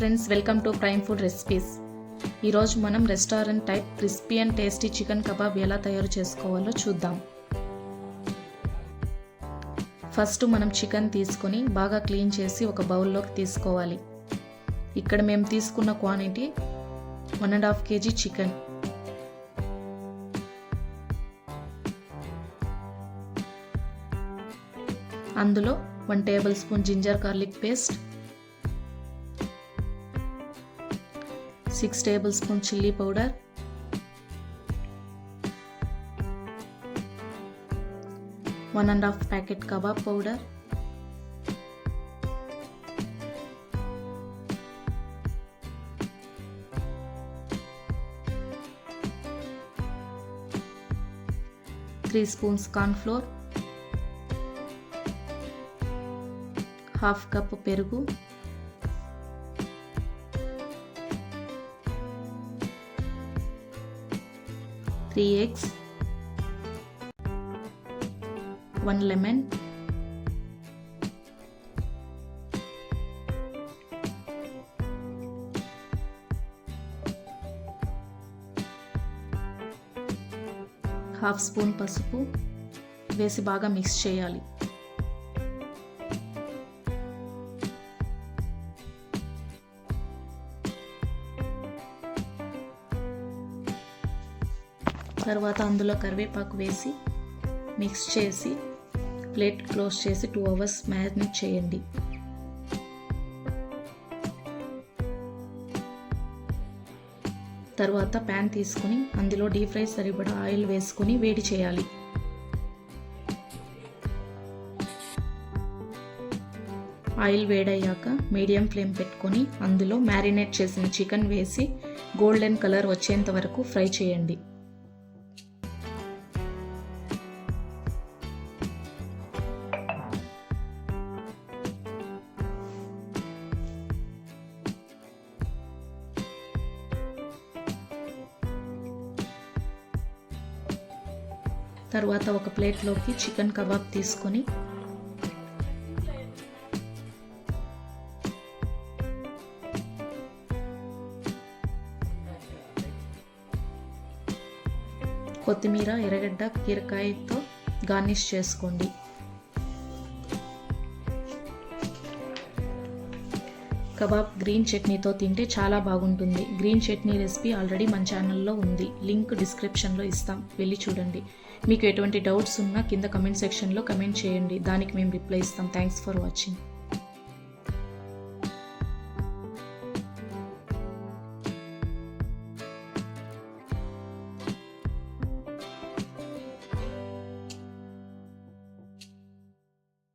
Friends, welcome to prime food recipes. ఈరోజు మనం restaurant type crispy and tasty chicken kebab ఎలా తయారు చేసుకోవాలో చూద్దాం. ఫస్ట్ మనం చికెన్ తీసుకొని బాగా క్లీన్ చేసి ఒక బౌల్లోకి తీసుకోవాలి. ఇక్కడ మేము తీసుకున్న క్వాంటిటీ 1.5 kg చికెన్. అందులో 1 tablespoon ginger garlic paste, 6 tablespoon chilli powder, 1.5 packet kebab powder, 3 spoons corn flour, 1/2 cup పెరుగు, 3 eggs, 1 lemon, హాఫ్ స్పూన్ పసుపు వేసి బాగా మిక్స్ చేయాలి. తర్వాత అందులో కరివేపాకు వేసి మిక్స్ చేసి ప్లేట్ క్లోజ్ చేసి 2 hours మ్యారినేట్ చేయండి. తర్వాత ప్యాన్ తీసుకుని అందులో డీప్ ఫ్రై సరిపడా ఆయిల్ వేసుకుని వేడి చేయాలి. ఆయిల్ వేడయ్యాక మీడియం ఫ్లేమ్ పెట్టుకొని అందులో మ్యారినేట్ చేసిన చికెన్ వేసి గోల్డెన్ కలర్ వచ్చేంత వరకు ఫ్రై చేయండి. తర్వాత ఒక ప్లేట్లోకి చికెన్ కబాబ్ తీసుకొని కొత్తిమీర, ఎర్రగడ్డ, కీరకాయతో గార్నిష్ చేసుకోండి. కబాబ్ గ్రీన్ చట్నీతో తింటే చాలా బాగుంటుంది. గ్రీన్ చట్నీ రెసిపీ ఆల్రెడీ మన ఛానల్లో ఉంది, లింక్ డిస్క్రిప్షన్లో ఇస్తాం, వెళ్ళి చూడండి. మీకు ఎటువంటి డౌట్స్ ఉన్నా కింద కమెంట్ సెక్షన్లో కమెంట్ చేయండి, దానికి మేము రిప్లై ఇస్తాం. Thanks for watching.